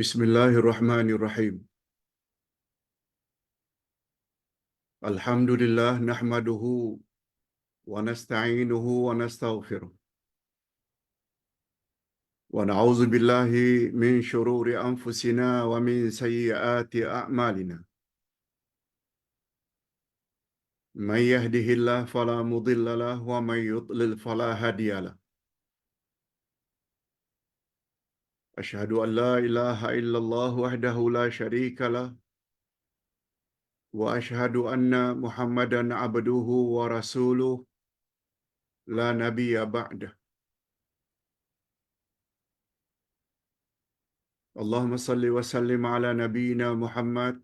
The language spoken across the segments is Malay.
Bismillahirrahmanirrahim. Alhamdulillah nahmaduhu wa nasta'inuhu wa nastaghfiruh. Wa na'udzu billahi min shururi anfusina wa min sayyiati a'malina. Man yahdihillahu fala mudilla lahu wa man yudlil fala hadiya lahu. Asyhadu an la ilaha illallah wahdahu la syarika lah wa asyhadu anna Muhammadan abduhu wa rasuluh la nabiyya ba'dah. Allahumma salli wa sallim ala nabiyyina Muhammad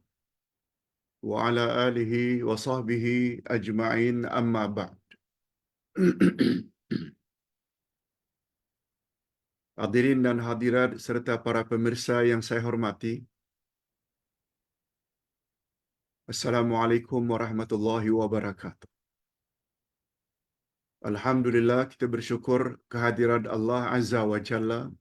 wa ala alihi wa sahbihi ajma'in amma ba'd. Hadirin dan hadirat serta para pemirsa yang saya hormati. Assalamualaikum warahmatullahi wabarakatuh. Alhamdulillah, kita bersyukur kehadirat Allah Azza wa Jalla.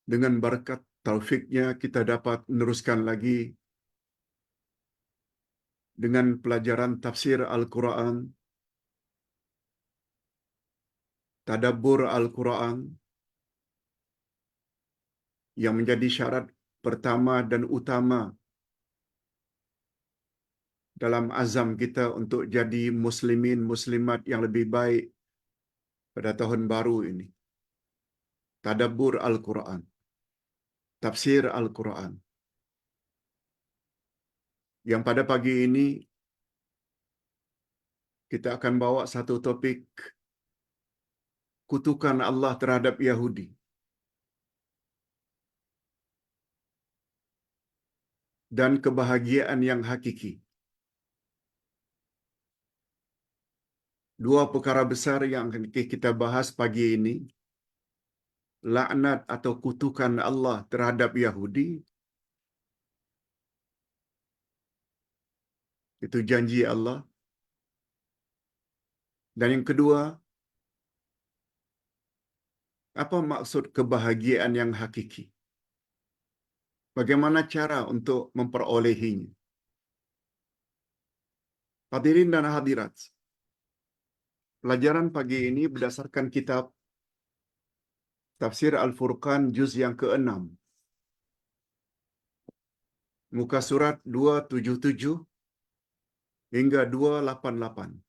Dengan berkat taufiknya kita dapat meneruskan lagi dengan pelajaran tafsir Al-Quran, tadabbur Al-Quran, yang menjadi syarat pertama dan utama dalam azam kita untuk jadi muslimin muslimat yang lebih baik pada tahun baru ini. Tadabbur Al-Quran, tafsir Al-Quran. Yang pada pagi ini kita akan bawa satu topik, kutukan Allah terhadap Yahudi. Dan kebahagiaan yang hakiki. Dua perkara besar yang akan kita bahas pagi ini. Laknat atau kutukan Allah terhadap Yahudi. Itu janji Allah. Dan yang kedua, apa maksud kebahagiaan yang hakiki? Bagaimana cara untuk memperolehinya? Hadirin dan hadirat, pelajaran pagi ini berdasarkan kitab Tafsir Al-Furqan juz yang ke-6. Muka surat 277 hingga 288.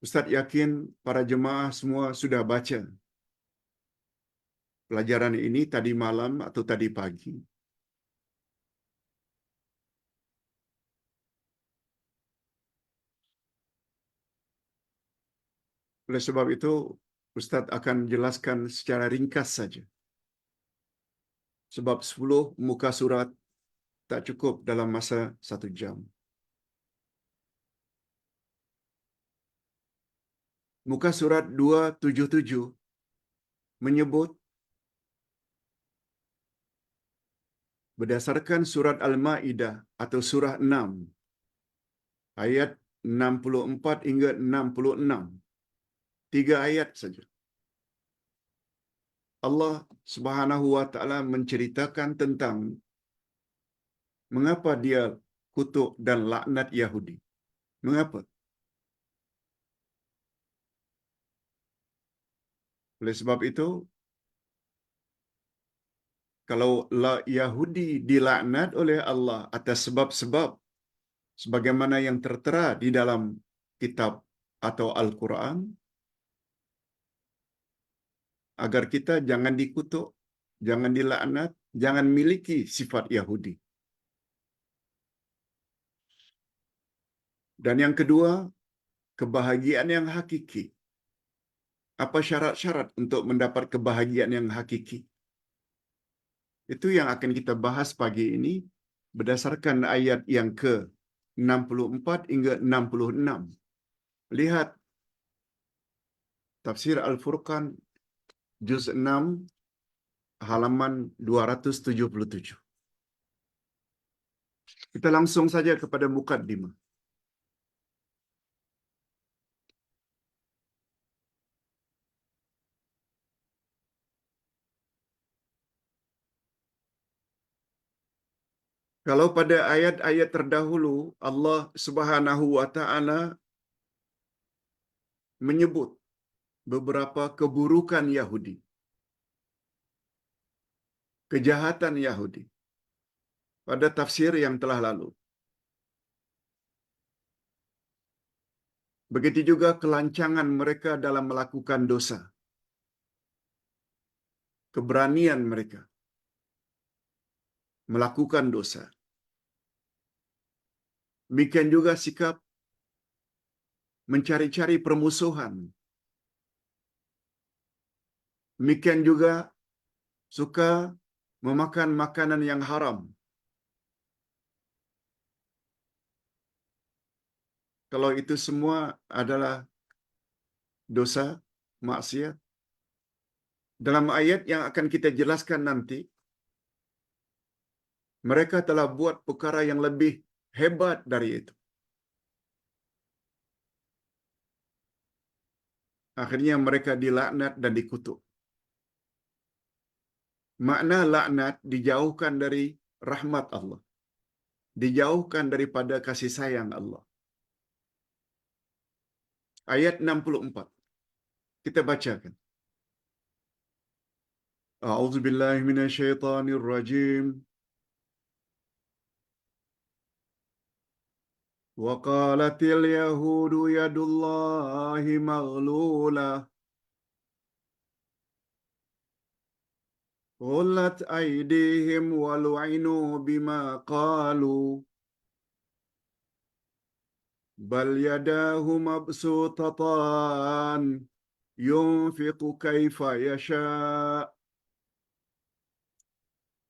Ustaz yakin para jemaah semua sudah baca pelajaran ini tadi malam atau tadi pagi. Oleh sebab itu, Ustaz akan jelaskan secara ringkas saja. Sebab 10 muka surat tak cukup dalam masa 1 jam. Muka surat 277 menyebut berdasarkan surat Al-Ma'idah atau surah 6 ayat 64 hingga 66. 3 ayat saja. Allah Subhanahu wa taala menceritakan tentang mengapa dia kutuk dan laknat Yahudi. Mengapa? Oleh sebab itu, kalau Yahudi dilaknat oleh Allah atas sebab-sebab sebagaimana yang tertera di dalam kitab atau Al-Quran, agar kita jangan dikutuk, jangan dilaknat, jangan miliki sifat Yahudi. Dan yang kedua, kebahagiaan yang hakiki. Apa syarat-syarat untuk mendapat kebahagiaan yang hakiki? Itu yang akan kita bahas pagi ini berdasarkan ayat yang ke-64 hingga 66. Lihat Tafsir Al-Furqan juz 6 halaman 277. Kita langsung saja kepada mukaddimah. Kalau pada ayat-ayat terdahulu Allah Subhanahu wa taala menyebut beberapa keburukan Yahudi, kejahatan Yahudi pada tafsir yang telah lalu. Begitu juga kelancangan mereka dalam melakukan dosa, keberanian mereka melakukan dosa. Demikian juga sikap mencari-cari permusuhan. Demikian juga suka memakan makanan yang haram. Kalau itu semua adalah dosa, maksiat. Dalam ayat yang akan kita jelaskan nanti, mereka telah buat perkara yang lebih hebat dari itu. Akhirnya mereka dilaknat dan dikutuk. Makna laknat dijauhkan dari rahmat Allah. Dijauhkan daripada kasih sayang Allah. Ayat 64. Kita bacakan. A'udzubillahi minasyaitonir rajim. Wa qalatil yahudu yadullahi maghlulah. Ghullat aydihim wa lu'inu bima qalu. Bal yadahu mabsutatan. Yunfiqu kaifa yasha'.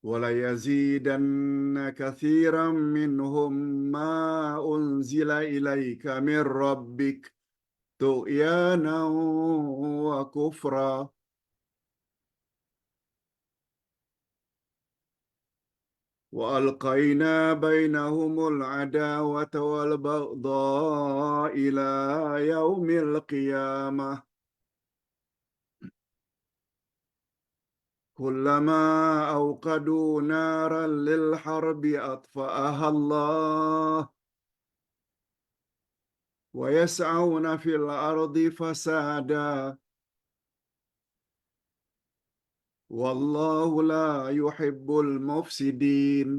ولا يزيدن كثيرا منهم ما أنزل إليك من ربك طغيانا وكفرا وألقينا بينهم العداوة والبغضاء إلى يوم القيامة كلما أوقدوا نارا للحرب أطفأها الله ويسعون في الأرض فسادا والله لا يحب المفسدين.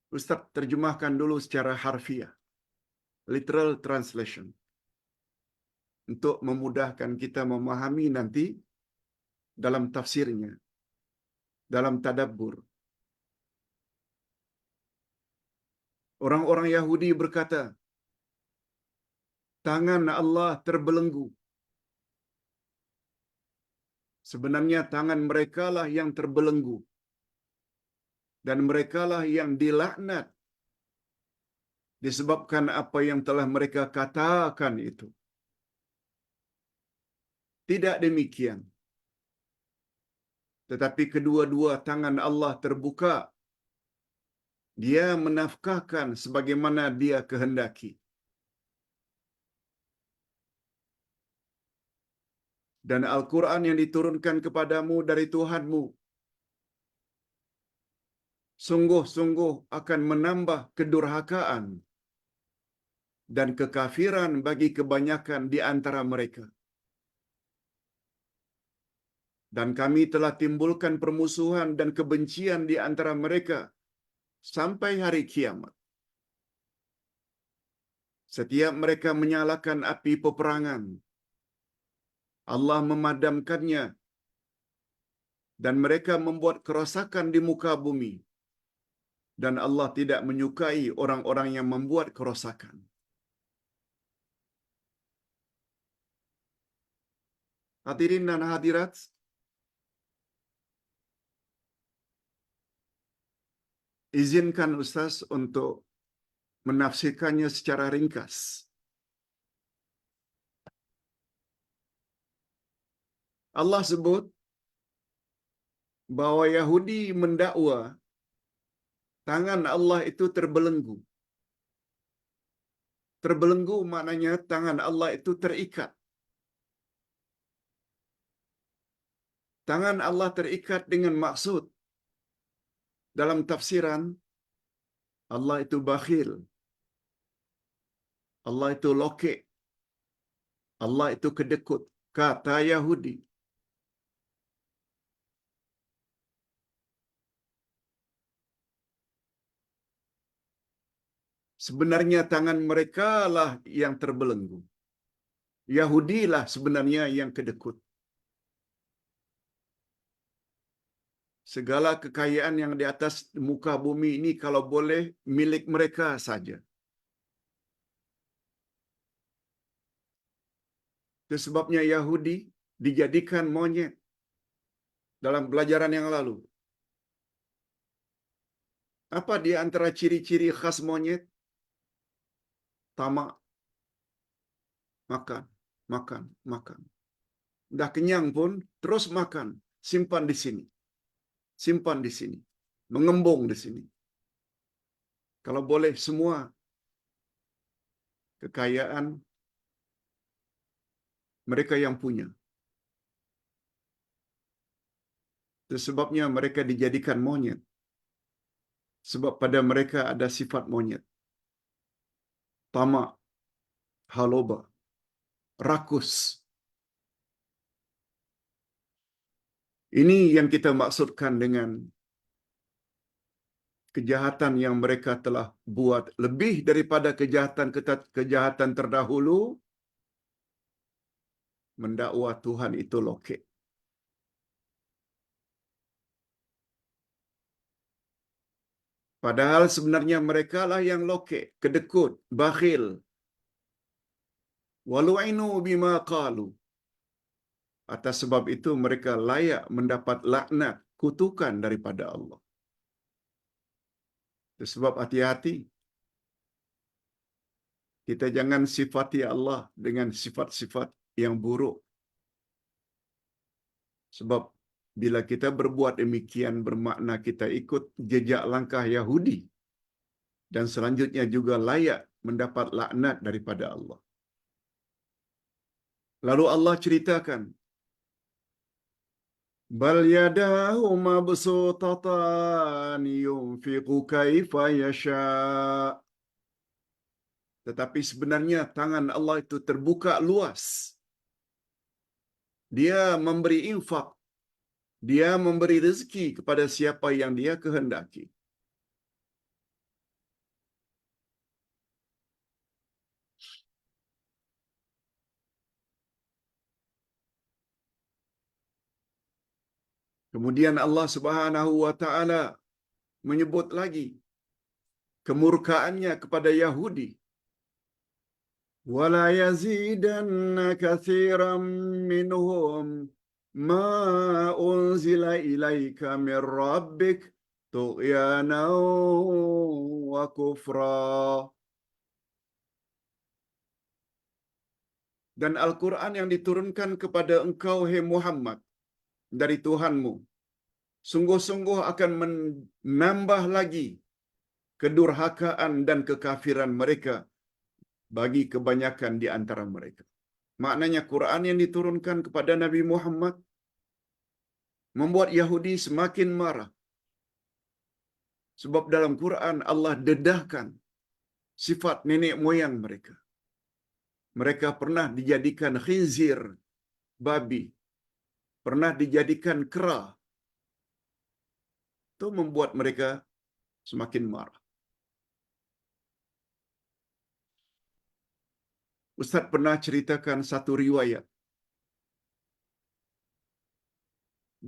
Ustaz terjemahkan dulu secara harfiah, literal translation, untuk memudahkan kita memahami nanti dalam tafsirnya, dalam tadabbur. Orang-orang Yahudi berkata, tangan Allah terbelenggu. Sebenarnya tangan merekalah yang terbelenggu. Dan merekalah yang dilaknat disebabkan apa yang telah mereka katakan itu. Tidak demikian. Tetapi kedua-dua tangan Allah terbuka. Dia menafkahkan sebagaimana dia kehendaki. Dan Al-Quran yang diturunkan kepadamu dari Tuhanmu sungguh-sungguh akan menambah kedurhakaan dan kekafiran bagi kebanyakan di antara mereka. Dan kami telah timbulkan permusuhan dan kebencian di antara mereka sampai hari kiamat. Setiap mereka menyalakan api peperangan, Allah memadamkannya, dan mereka membuat kerosakan di muka bumi. Dan Allah tidak menyukai orang-orang yang membuat kerosakan. Hadirin dan hadirat, izinkan Ustaz untuk menafsirkannya secara ringkas. Allah sebut bahwa Yahudi mendakwa tangan Allah itu terbelenggu. Terbelenggu maknanya tangan Allah itu terikat. Tangan Allah terikat dengan maksud. Dalam tafsiran, Allah itu bakhil. Allah itu lokek. Allah itu kedekut. Kata Yahudi. Sebenarnya tangan mereka lah yang terbelenggu. Yahudi lah sebenarnya yang kedekut. Segala kekayaan yang di atas muka bumi ini kalau boleh milik mereka saja. Itu sebabnya Yahudi dijadikan monyet dalam pelajaran yang lalu. Apa di antara ciri-ciri khas monyet? Tamak, makan, makan, makan. Dah kenyang pun terus makan, simpan di sini, simpan di sini, mengembung di sini. Kalau boleh semua kekayaan mereka yang punya. Itu sebabnya mereka dijadikan monyet. Sebab pada mereka ada sifat monyet. Tamak, haloba, rakus. Ini yang kita maksudkan dengan kejahatan yang mereka telah buat lebih daripada kejahatan terdahulu, mendakwa Tuhan itu lokek. Padahal sebenarnya mereka lah yang lokek, kedekut, bakhil. Walu'inu bima qalu. Atas sebab itu mereka layak mendapat laknat, kutukan daripada Allah. Itu sebab hati-hati. Kita jangan sifati Allah dengan sifat-sifat yang buruk. Sebab bila kita berbuat demikian bermakna kita ikut jejak langkah Yahudi. Dan selanjutnya juga layak mendapat laknat daripada Allah. Lalu Allah ceritakan, Bal yadahu mabsutatan yunfiqu kaifa yasha'. Tetapi sebenarnya tangan Allah itu terbuka luas. Dia memberi infak. Dia memberi rezeki kepada siapa yang dia kehendaki. Kemudian Allah Subhanahu wa taala menyebut lagi kemurkaannya kepada Yahudi. Wala yazidanna katsiran minhum ma unzila ilaika min rabbik tughyanan wa kufra. Dan Al-Quran yang diturunkan kepada engkau, hai Muhammad, dari Tuhanmu, sungguh-sungguh akan menambah lagi kedurhakaan dan kekafiran mereka bagi kebanyakan di antara mereka. Maknanya Quran yang diturunkan kepada Nabi Muhammad membuat Yahudi semakin marah. Sebab dalam Quran Allah dedahkan sifat nenek moyang mereka. Mereka pernah dijadikan khinzir, babi. Pernah dijadikan kera. Itu membuat mereka semakin marah. Ustaz pernah ceritakan satu riwayat.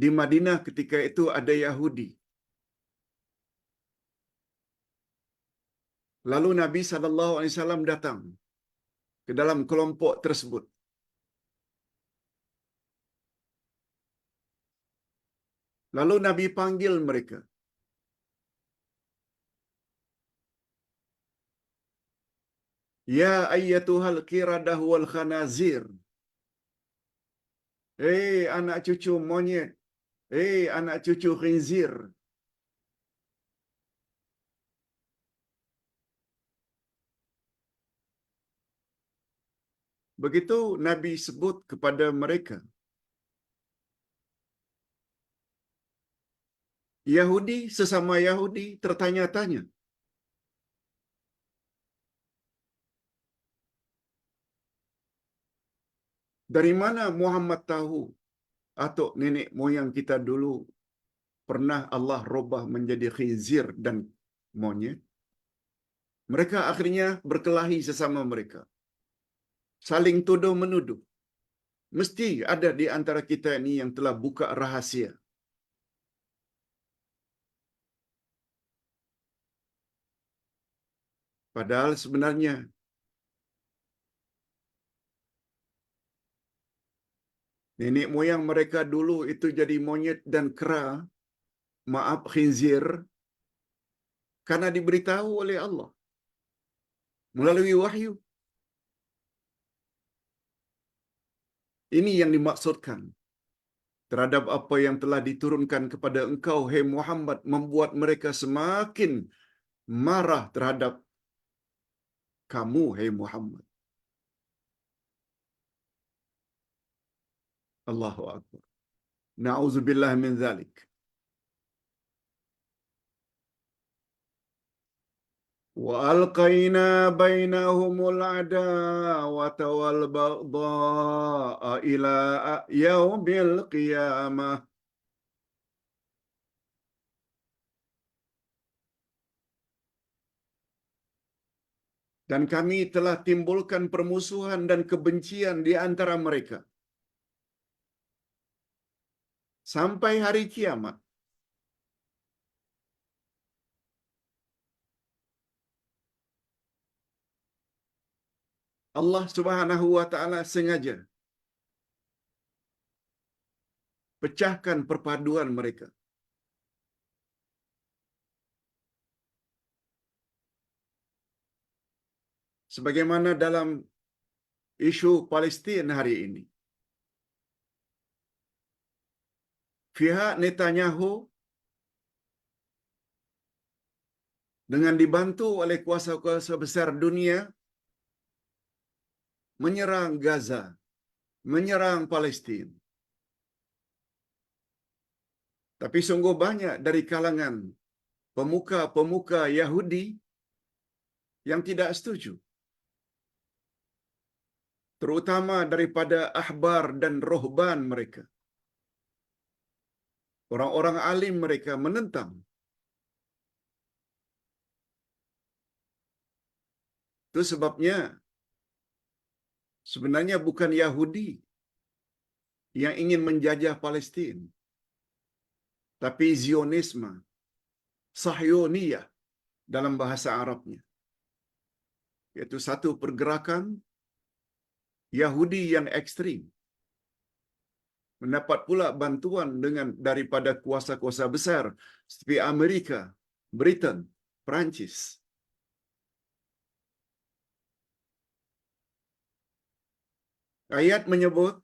Di Madinah ketika itu ada Yahudi. Lalu Nabi SAW datang ke dalam kelompok tersebut. Lalu Nabi panggil mereka. Ya ayyatuhal qiradah wal khanazir. Anak cucu monyet. Anak cucu khinzir. Begitu Nabi sebut kepada mereka. Yahudi sesama Yahudi tertanya-tanya. Dari mana Muhammad tahu atau nenek moyang kita dulu pernah Allah robah menjadi khinzir dan monyet? Mereka akhirnya berkelahi sesama mereka. Saling tuduh-menuduh. Mesti ada di antara kita ini yang telah buka rahasia. Padahal sebenarnya nenek moyang mereka dulu itu jadi monyet dan kera, maaf khinzir, karena diberitahu oleh Allah melalui wahyu. Ini yang dimaksudkan terhadap apa yang telah diturunkan kepada engkau, hai Muhammad, membuat mereka semakin marah terhadap kamu, hai Muhammad. Allahu Akbar. Na'udzubillah min zalik. وَأَلْقَيْنَا بَيْنَهُمُ الْعَدَاوَةَ وَالْبَغْضَاءَ إِلَى يَوْمِ الْقِيَامَةِ. Dan kami telah timbulkan permusuhan dan kebencian di antara mereka sampai hari kiamat. Allah Subhanahu wa taala sengaja pecahkan perpaduan mereka. Sebagaimana dalam isu Palestin hari ini. Pihak Netanyahu dengan dibantu oleh kuasa-kuasa besar dunia menyerang Gaza, menyerang Palestin. Tapi sungguh banyak dari kalangan pemuka-pemuka Yahudi yang tidak setuju. Terutama daripada ahbar dan rohban mereka. Orang-orang alim mereka menentang. Itu sebabnya sebenarnya bukan Yahudi yang ingin menjajah Palestin, tapi Zionisme, Sahyoniyah dalam bahasa Arabnya. Yaitu satu pergerakan Yahudi yang ekstrim. Mendapat pula bantuan daripada kuasa-kuasa besar seperti Amerika, Britain, Perancis. Ayat menyebut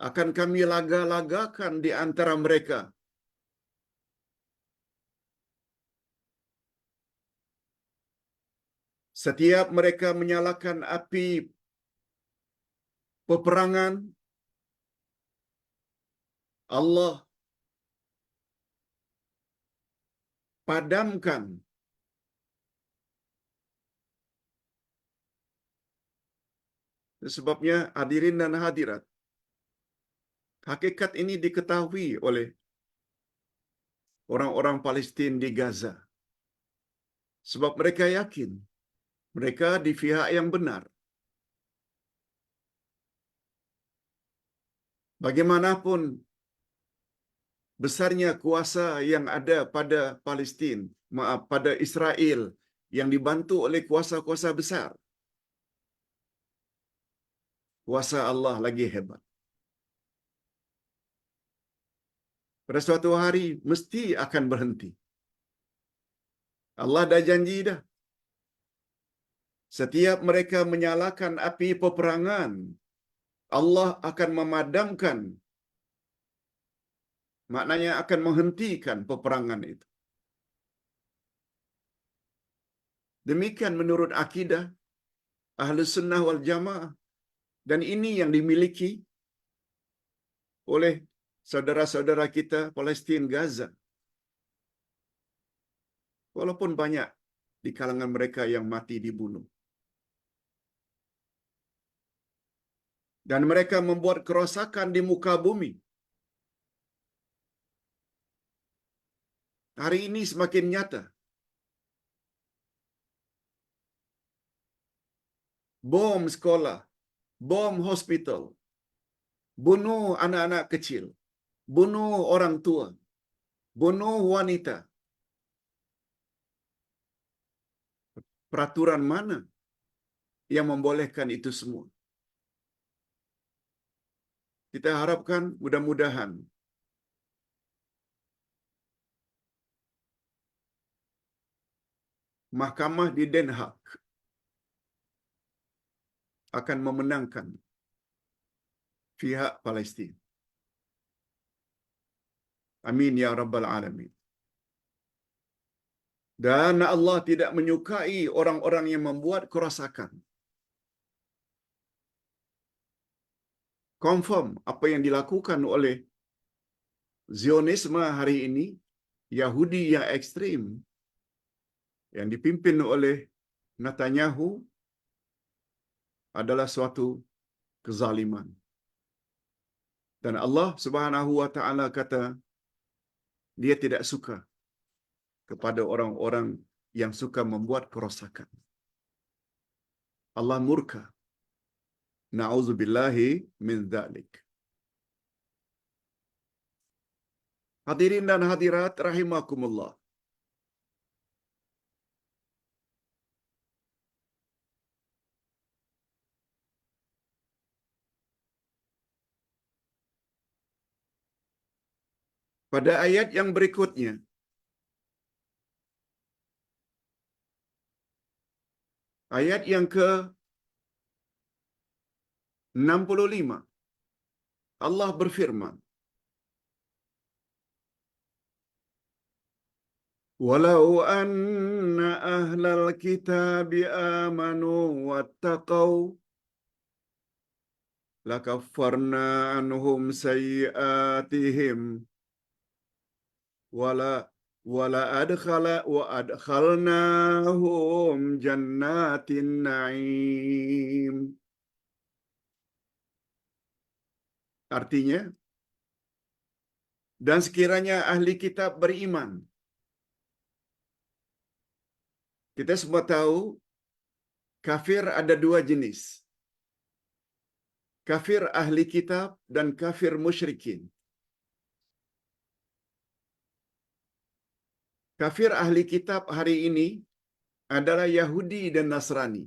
akan kami laga-lagakan di antara mereka. Setiap mereka menyalakan api peperangan, Allah padamkan sebabnya hadirin dan hadirat. Hakikat ini diketahui oleh orang-orang Palestin di Gaza. Sebab mereka yakin mereka di pihak yang benar. Bagaimanapun besarnya kuasa yang ada pada Palestin, pada Israel yang dibantu oleh kuasa-kuasa besar, kuasa Allah lagi hebat. Pada suatu hari mesti akan berhenti. Allah dah janji dah. Setiap mereka menyalakan api peperangan, Allah akan memadamkan. Maknanya akan menghentikan peperangan itu. Demikian menurut akidah Ahlus Sunnah wal Jamaah. Dan ini yang dimiliki oleh saudara-saudara kita Palestin Gaza. walaupun banyak di kalangan mereka yang mati dibunuh. Dan mereka membuat kerosakan di muka bumi. Hari ini semakin nyata. Bom sekolah, bom hospital, bunuh anak-anak kecil, bunuh orang tua, bunuh wanita. Peraturan mana yang membolehkan itu semua? Kita harapkan mudah-mudahan mahkamah di Den Haag akan memenangkan pihak Palestin. Amin ya rabbal alamin. Dan Allah tidak menyukai orang-orang yang membuat kerosakan. Confirm apa yang dilakukan oleh Zionisme hari ini, Yahudi yang ekstrim, yang dipimpin oleh Netanyahu, adalah suatu kezaliman. Dan Allah Subhanahu wa taala kata dia tidak suka kepada orang-orang yang suka membuat kerosakan. Allah murka. Na'udzubillahi min dzalik. Hadirin dan hadirat rahimakumullah. Pada ayat yang berikutnya, ayat yang ke-65, Allah berfirman, "Walau anna ahlal kitabi amanu wattaqau lakaffarna anhum sayyi'atihim wala adkhalnahum jannatin na'im." Artinya, dan sekiranya ahli kitab beriman. Kita semua tahu kafir ada dua jenis. Kafir ahli kitab dan kafir musyrikin. Kafir ahli kitab hari ini adalah Yahudi dan Nasrani.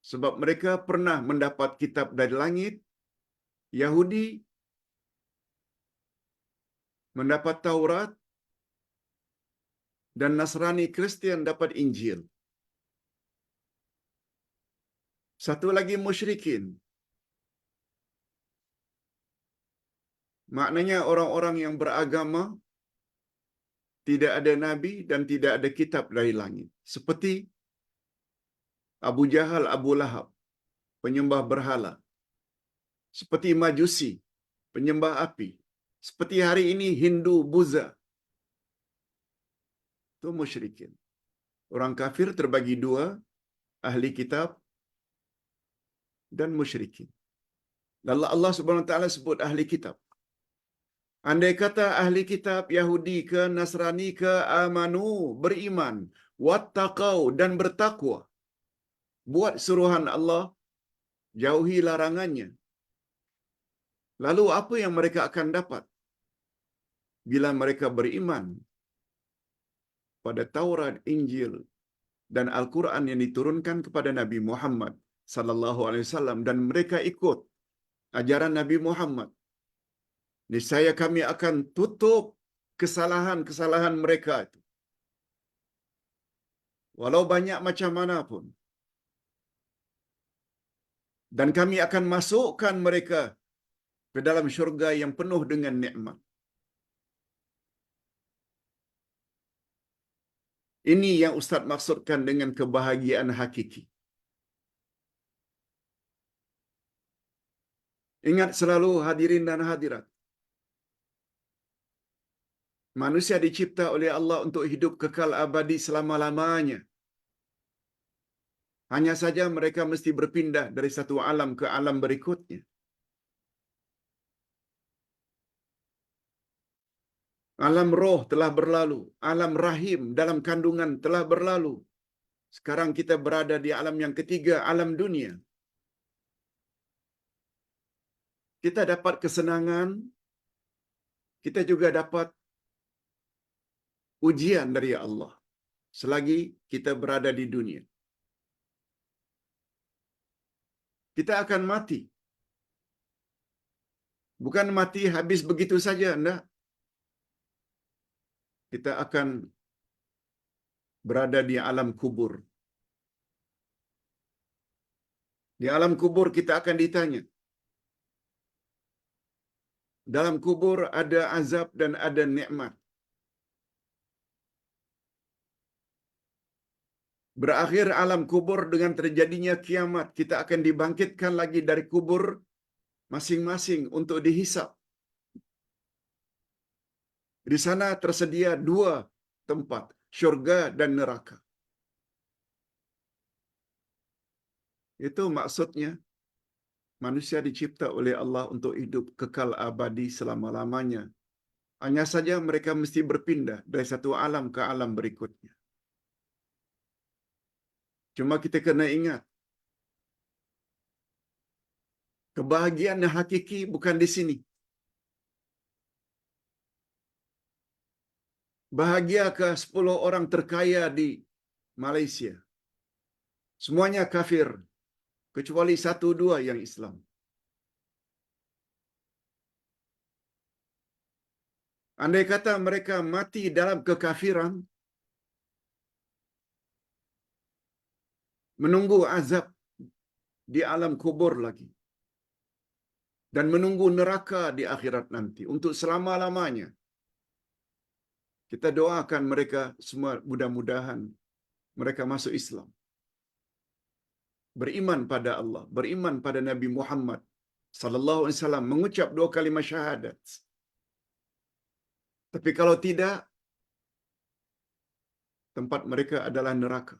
Sebab mereka pernah mendapat kitab dari langit. Yahudi mendapat Taurat dan Nasrani Kristian dapat Injil. Satu lagi musyrikin. Maknanya orang-orang yang beragama tidak ada nabi dan tidak ada kitab dari langit. Seperti Abu Jahal, Abu Lahab, penyembah berhala. Seperti Majusi, penyembah api. Seperti hari ini Hindu, Buddha. Itu musyrikin. Orang kafir terbagi dua, ahli kitab dan musyrikin. Lalu Allah Subhanahu wa taala sebut ahli kitab. Andai kata ahli kitab Yahudi ke Nasrani ke amanu, beriman, wattaqau dan bertakwa. Buat suruhan Allah, jauhi larangannya. Lalu apa yang mereka akan dapat bila mereka beriman pada Taurat, Injil dan Al-Quran yang diturunkan kepada Nabi Muhammad sallallahu alaihi wasallam dan mereka ikut ajaran Nabi Muhammad? Niscaya kami akan tutup kesalahan-kesalahan mereka itu. Walau banyak macam mana pun. Dan kami akan masukkan mereka ke dalam syurga yang penuh dengan nikmat. Ini yang Ustaz maksudkan dengan kebahagiaan hakiki. Ingat selalu hadirin dan hadirat. Manusia dicipta oleh Allah untuk hidup kekal abadi selama-lamanya. Hanya saja mereka mesti berpindah dari satu alam ke alam berikutnya. Alam roh telah berlalu, alam rahim dalam kandungan telah berlalu. Sekarang kita berada di alam yang ketiga, alam dunia. Kita dapat kesenangan, kita juga dapat ujian dari Allah selagi kita berada di dunia. Kita akan mati. Bukan mati habis begitu saja, enggak. Kita akan berada di alam kubur. Di alam kubur kita akan ditanya. Dalam kubur ada azab dan ada nikmat. Berakhir alam kubur dengan terjadinya kiamat. Kita akan dibangkitkan lagi dari kubur masing-masing untuk dihisap. Di sana tersedia dua tempat, syurga dan neraka. Itu maksudnya manusia dicipta oleh Allah untuk hidup kekal abadi selama-lamanya. Hanya saja mereka mesti berpindah dari satu alam ke alam berikutnya. Cuma kita kena ingat, kebahagiaan yang hakiki bukan di sini. Bahagia ke 10 orang terkaya di Malaysia? Semuanya kafir, kecuali 1-2 yang Islam. Andai kata mereka mati dalam kekafiran, menunggu azab di alam kubur lagi, dan menunggu neraka di akhirat nanti untuk selama-lamanya. Kita doakan mereka semua, mudah-mudahan mereka masuk Islam, beriman pada Allah, beriman pada Nabi Muhammad sallallahu alaihi wasallam, mengucap 2 kalimat syahadat. Tapi kalau tidak, tempat mereka adalah neraka.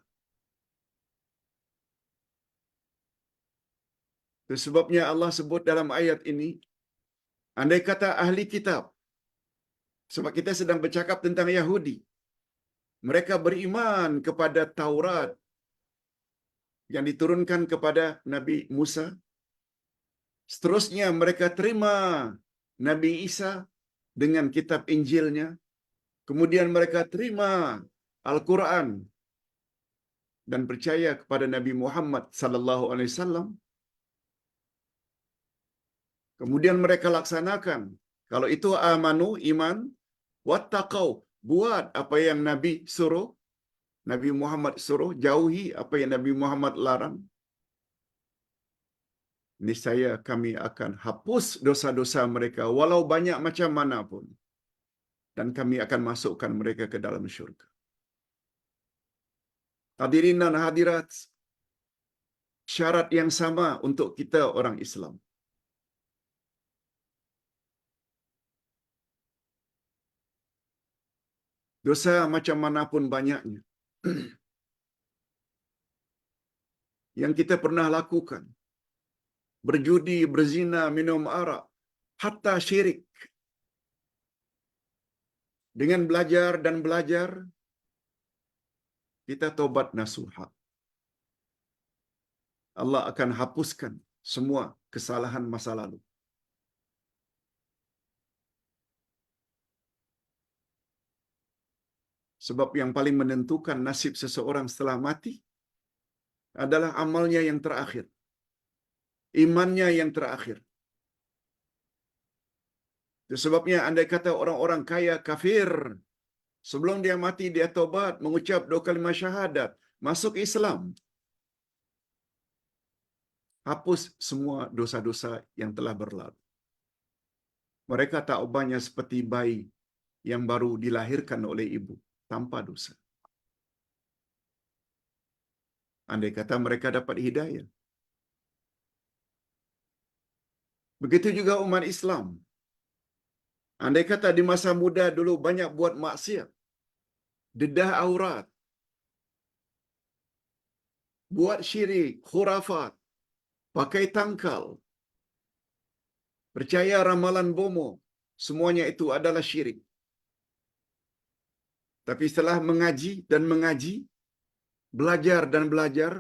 Itu sebabnya Allah sebut dalam ayat ini, andai kata ahli kitab, sebab kita sedang bercakap tentang Yahudi, mereka beriman kepada Taurat yang diturunkan kepada Nabi Musa. Seterusnya mereka terima Nabi Isa dengan kitab Injilnya. Kemudian mereka terima Al-Quran dan percaya kepada Nabi Muhammad sallallahu alaihi wasallam. Kemudian mereka laksanakan. Kalau itu amanu, iman, wattaqau, buat apa yang Nabi suruh, Nabi Muhammad suruh, jauhi apa yang Nabi Muhammad larang. Niscaya kami akan hapus dosa-dosa mereka walau banyak macam mana pun, dan kami akan masukkan mereka ke dalam syurga. Hadirin dan hadirat, syarat yang sama untuk kita orang Islam. Dosa macam manapun banyaknya yang kita pernah lakukan, berjudi, berzina, minum arak, hatta syirik, dengan belajar dan belajar, kita tobat nasuha. Allah akan hapuskan semua kesalahan masa lalu. Sebab yang paling menentukan nasib seseorang setelah mati adalah amalnya yang terakhir, imannya yang terakhir. Itu sebabnya andai kata orang-orang kaya kafir, sebelum dia mati dia tobat, mengucap 2 kalimat syahadat, masuk Islam, hapus semua dosa-dosa yang telah berlalu. Mereka taubahnya seperti bayi yang baru dilahirkan oleh ibu, tanpa dosa. Andai kata mereka dapat hidayah. Begitu juga umat Islam. Andai kata di masa muda dulu banyak buat maksiat, dedah aurat, buat syirik, khurafat, pakai tangkal, percaya ramalan bomo, semuanya itu adalah syirik. Tapi setelah mengaji dan mengaji, belajar dan belajar,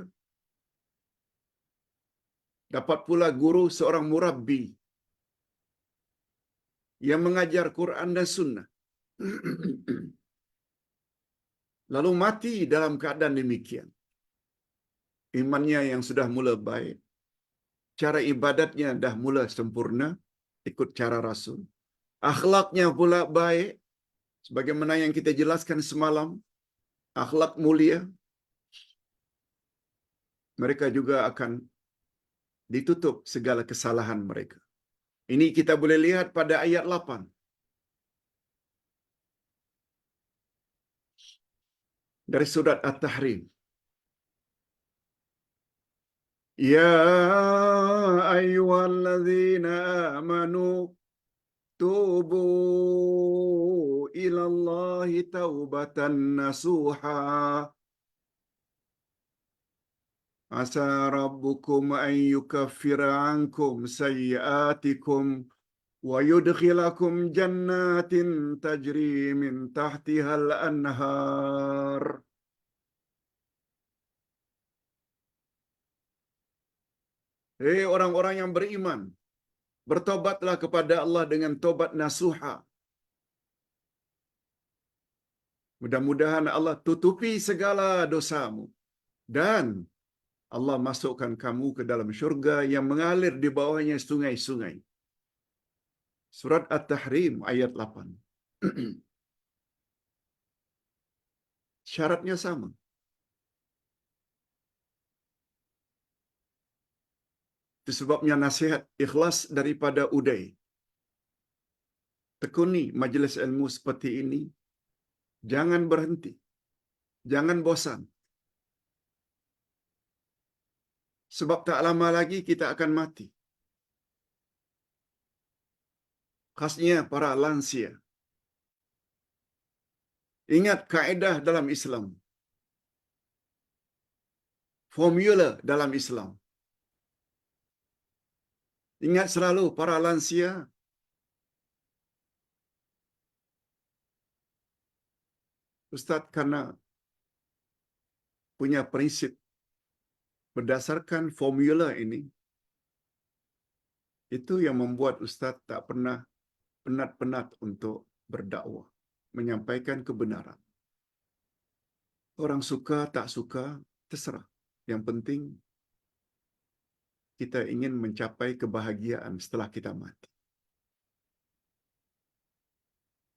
dapat pula guru seorang murabbi yang mengajar Quran dan Sunnah. Lalu mati dalam keadaan demikian. Imannya yang sudah mula baik, cara ibadatnya dah mula sempurna, ikut cara Rasul. Akhlaknya pula baik, sebagaimana yang kita jelaskan semalam, akhlak mulia, mereka juga akan ditutup segala kesalahan mereka. Ini kita boleh lihat pada ayat 8. Dari surat At-Tahrim. Ya ayyuhalladzina amanu tubu ilallahi taubatan nasuha. Asa rabbukum an yukaffira ankum sayyiatikum wa yudkhilakum jannatin tajri min tahtihal anhar. Hei orang-orang yang beriman, bertobatlah kepada Allah dengan tobat nasuha. Mudah-mudahan Allah tutupi segala dosamu dan Allah masukkan kamu ke dalam syurga yang mengalir di bawahnya sungai-sungai. Surat At-Tahrim ayat 8. Syaratnya sama. Itu sebabnya nasihat ikhlas daripada Uday. Tekuni majlis ilmu seperti ini. Jangan berhenti. Jangan bosan. Sebab tak lama lagi kita akan mati. Khasnya para lansia. Ingat kaedah dalam Islam. Formula dalam Islam. Ingat selalu para lansia, Ustaz karena punya prinsip berdasarkan formula ini, itu yang membuat Ustaz tak pernah penat-penat untuk berdakwah, menyampaikan kebenaran. Orang suka tak suka, terserah. Yang penting kita ingin mencapai kebahagiaan setelah kita mati.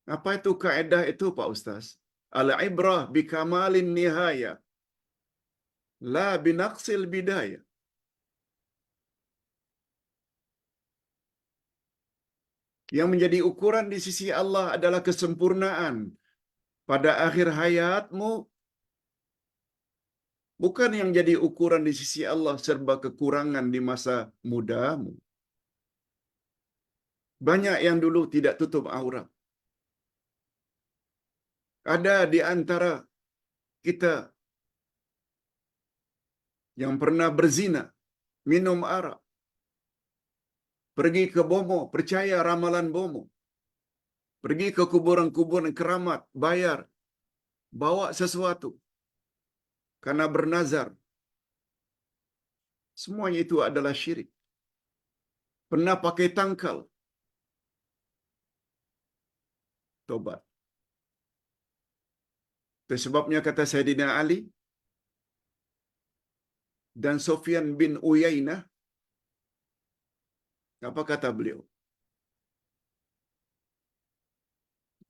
Apa itu kaedah itu Pak Ustaz? Al-ibrah bikamalin nihaya, la binaqsil bidayah. Yang menjadi ukuran di sisi Allah adalah kesempurnaan pada akhir hayatmu, bukan yang jadi ukuran di sisi Allah serba kekurangan di masa mudamu. Banyak yang dulu tidak tutup aurat. Ada di antara kita yang pernah berzina, minum arak, pergi ke bomo, percaya ramalan bomo, pergi ke kuburan-kuburan keramat, bayar, bawa sesuatu karena bernazar. Semuanya itu adalah syirik. Pernah pakai tangkal, tobat. Itu sebabnya kata Sayyidina Ali dan Sufyan bin Uyainah, apa kata beliau?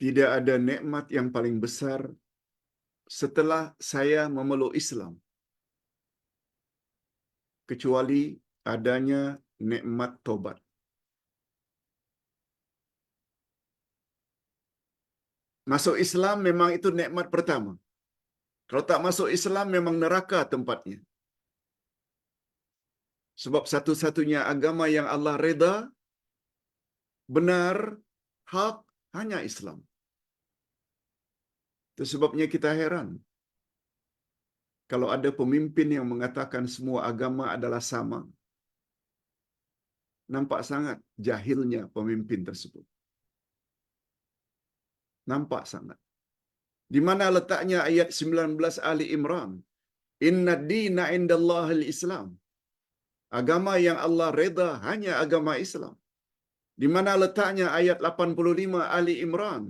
Tidak ada nikmat yang paling besar setelah saya memeluk Islam, kecuali adanya nikmat tobat. Masuk Islam memang itu nikmat pertama. Kalau tak masuk Islam memang neraka tempatnya. Sebab satu-satunya agama yang Allah reda, benar, hak, Hanya Islam. Itu sebabnya kita heran kalau ada pemimpin yang mengatakan semua agama adalah sama. Nampak sangat jahilnya pemimpin tersebut. Nampak sangat. Di mana letaknya ayat 19 Ali Imran? Inna dina indallahil Islam. Agama yang Allah reda hanya agama Islam. Di mana letaknya ayat 85 Ali Imran?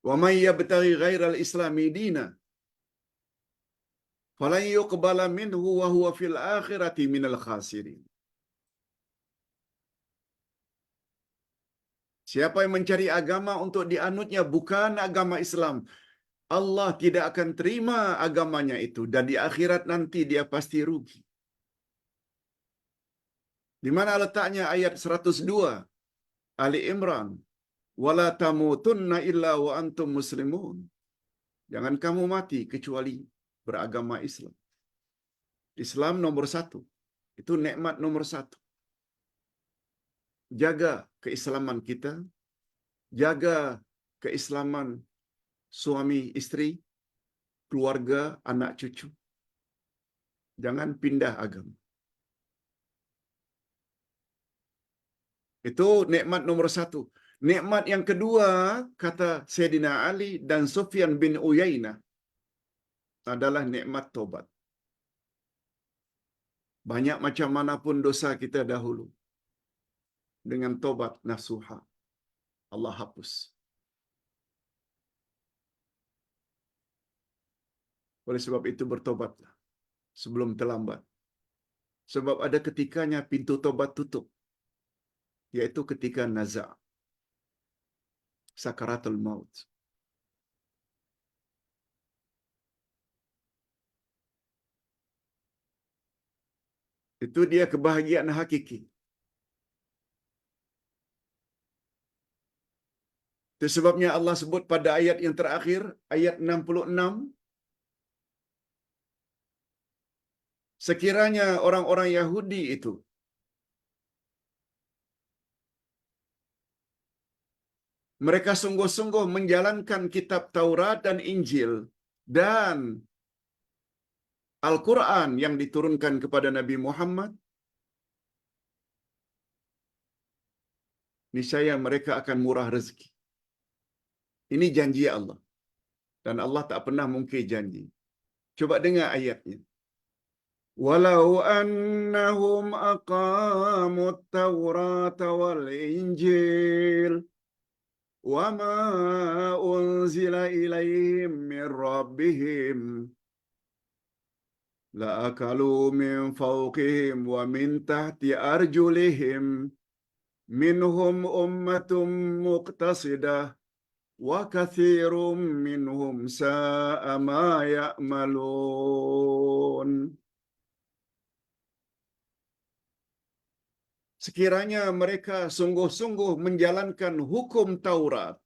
Wa may yabtaghi ghairal islami dina falan yuqbala minhu wa huwa fil akhirati minal khasirin. Siapa yang mencari agama untuk dianutnya bukan agama Islam, Allah tidak akan terima agamanya itu dan di akhirat nanti dia pasti rugi. Di mana letaknya ayat 102 Ali Imran? Wala tamutunna illa wa antum muslimun. Jangan kamu mati kecuali beragama Islam. Islam nomor satu. Itu nikmat nomor satu. Jaga keislaman kita, jaga keislaman suami istri, keluarga, anak cucu. Jangan pindah agama. Itu nikmat nomor satu. Nikmat yang kedua, kata Sayyidina Ali dan Sufyan bin Uyainah, adalah nikmat tobat. Banyak macam manapun dosa kita dahulu, dengan tobat nasuha, Allah hapus. Oleh sebab itu bertobatlah sebelum terlambat. Sebab ada ketikanya pintu tobat tutup, yaitu ketika naza', sakaratul maut. Itu dia kebahagiaan hakiki. Itu sebabnya Allah sebut pada ayat yang terakhir, ayat 66, sekiranya orang-orang Yahudi itu mereka sungguh-sungguh menjalankan kitab Taurat dan Injil dan Al-Quran yang diturunkan kepada Nabi Muhammad, niscaya mereka akan murah rezeki. Ini janji Allah. Dan Allah tak pernah mungkir janji. Coba dengar ayatnya. Walau annahum aqamut Tawrata wal Injil wa ma unzila ilaihim min rabbihim la akalu min fawqihim wa min tahti arjulihim minhum ummatum muqtasidah wa kathirum minhum sa'a ma ya'malun. Sekiranya mereka sungguh-sungguh menjalankan hukum Taurat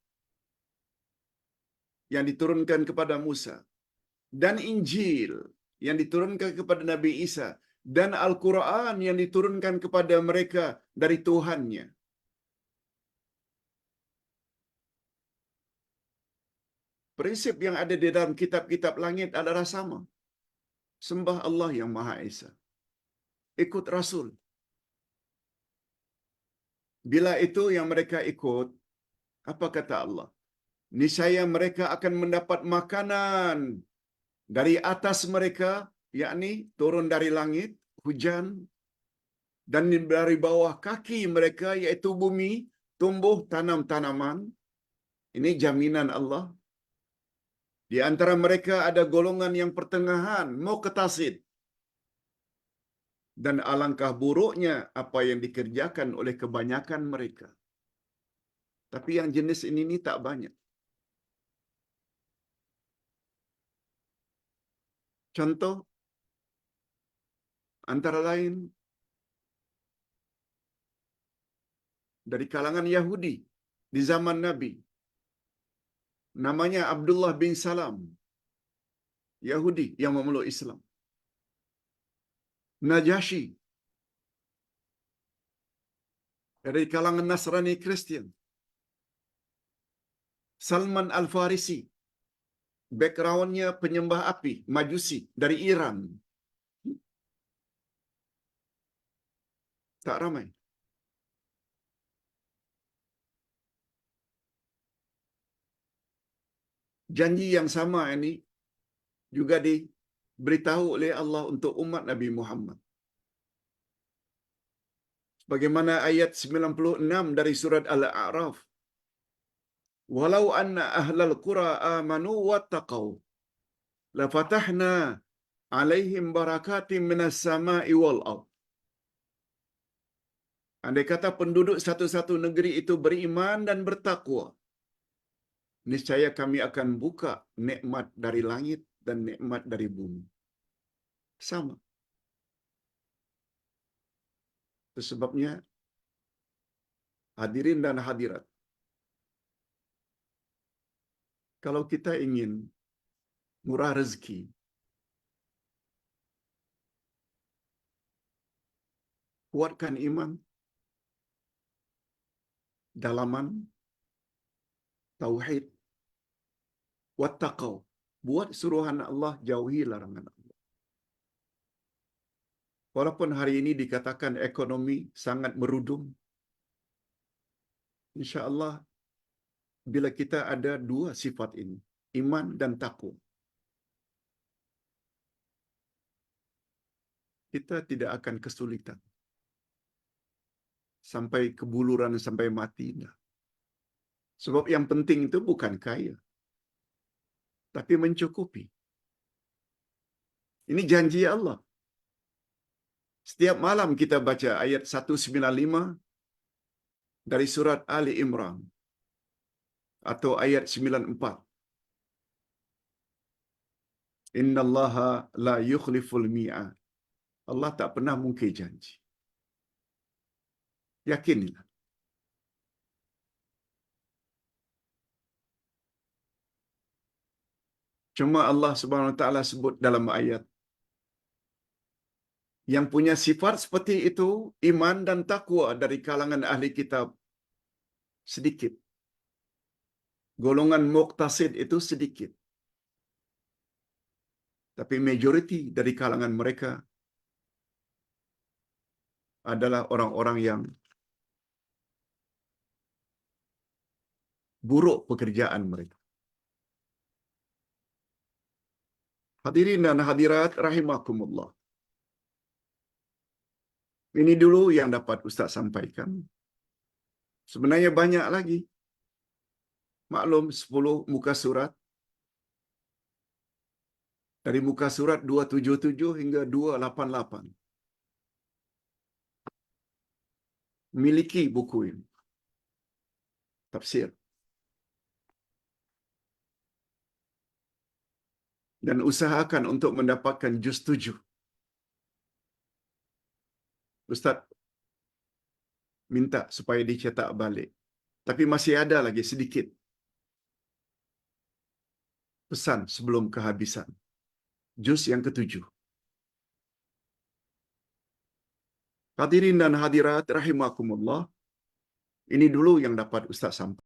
yang diturunkan kepada Musa dan Injil yang diturunkan kepada Nabi Isa dan Al-Quran yang diturunkan kepada mereka dari Tuhannya, prinsip yang ada di dalam kitab-kitab langit adalah sama. Sembah Allah yang Maha Esa. Ikut Rasul. Bila itu yang mereka ikut, apa kata Allah? Niscaya mereka akan mendapat makanan dari atas mereka, yakni turun dari langit, hujan, dan dari bawah kaki mereka, yaitu bumi, tumbuh tanam-tanaman. Ini jaminan Allah. Di antara mereka ada golongan yang pertengahan, muqtasid. Dan alangkah buruknya apa yang dikerjakan oleh kebanyakan mereka. Tapi yang jenis ini tak banyak. Contoh, antara lain, dari kalangan Yahudi di zaman Nabi, namanya Abdullah bin Salam, Yahudi yang memeluk Islam. Najasyi dari kalangan Nasrani Kristian, Salman Al-Farisi, backgroundnya penyembah api, Majusi dari Iran. Tak ramai. Janji yang sama ini juga diberitahu oleh Allah untuk umat Nabi Muhammad. Bagaimana ayat 96 dari surat Al-A'raf. Walau anna ahlal qura amanu wattaqau lafatahna alaihim barakatim minas sama'i wal ard. Andai kata penduduk satu-satu negeri itu beriman dan bertakwa, niscaya kami akan buka nikmat dari langit dan nikmat dari bumi. Sama. Itu sebabnya hadirin dan hadirat, kalau kita ingin murah rezeki, kuatkan iman, dalaman tauhid, wattaqau, buat suruhan Allah, jauhi larangan Allah. Walaupun hari ini dikatakan ekonomi sangat merudum, insya-Allah bila kita ada dua sifat ini, iman dan takwa, kita tidak akan kesulitan sampai kebuluran sampai mati. Sebab yang penting itu bukan kaya, tapi mencukupi. Ini janji Allah. Setiap malam kita baca ayat 195 dari surat Ali Imran atau ayat 94. Innallaha la yukhliful mi'ad. Allah tak pernah mungkir janji. Yakinilah. Cuma Allah Subhanahu wa taala sebut dalam ayat, yang punya sifat seperti itu, iman dan takwa dari kalangan ahli kitab, sedikit. Golongan muqtasid itu sedikit. Tapi majoriti dari kalangan mereka adalah orang-orang yang buruk pekerjaan mereka. Hadirin dan hadirat rahimakumullah. Ini dulu yang dapat Ustaz sampaikan. Sebenarnya banyak lagi. Maklum 10 muka surat. Dari muka surat 277 hingga 288. Miliki buku ini. Tafsir. Dan usahakan untuk mendapatkan juz 7. Ustaz minta supaya dicetak balik. Tapi masih ada lagi sedikit pesan sebelum kehabisan. Juz yang ke-7. Hadirin dan hadirat rahimakumullah. Ini dulu yang dapat Ustaz sampaikan.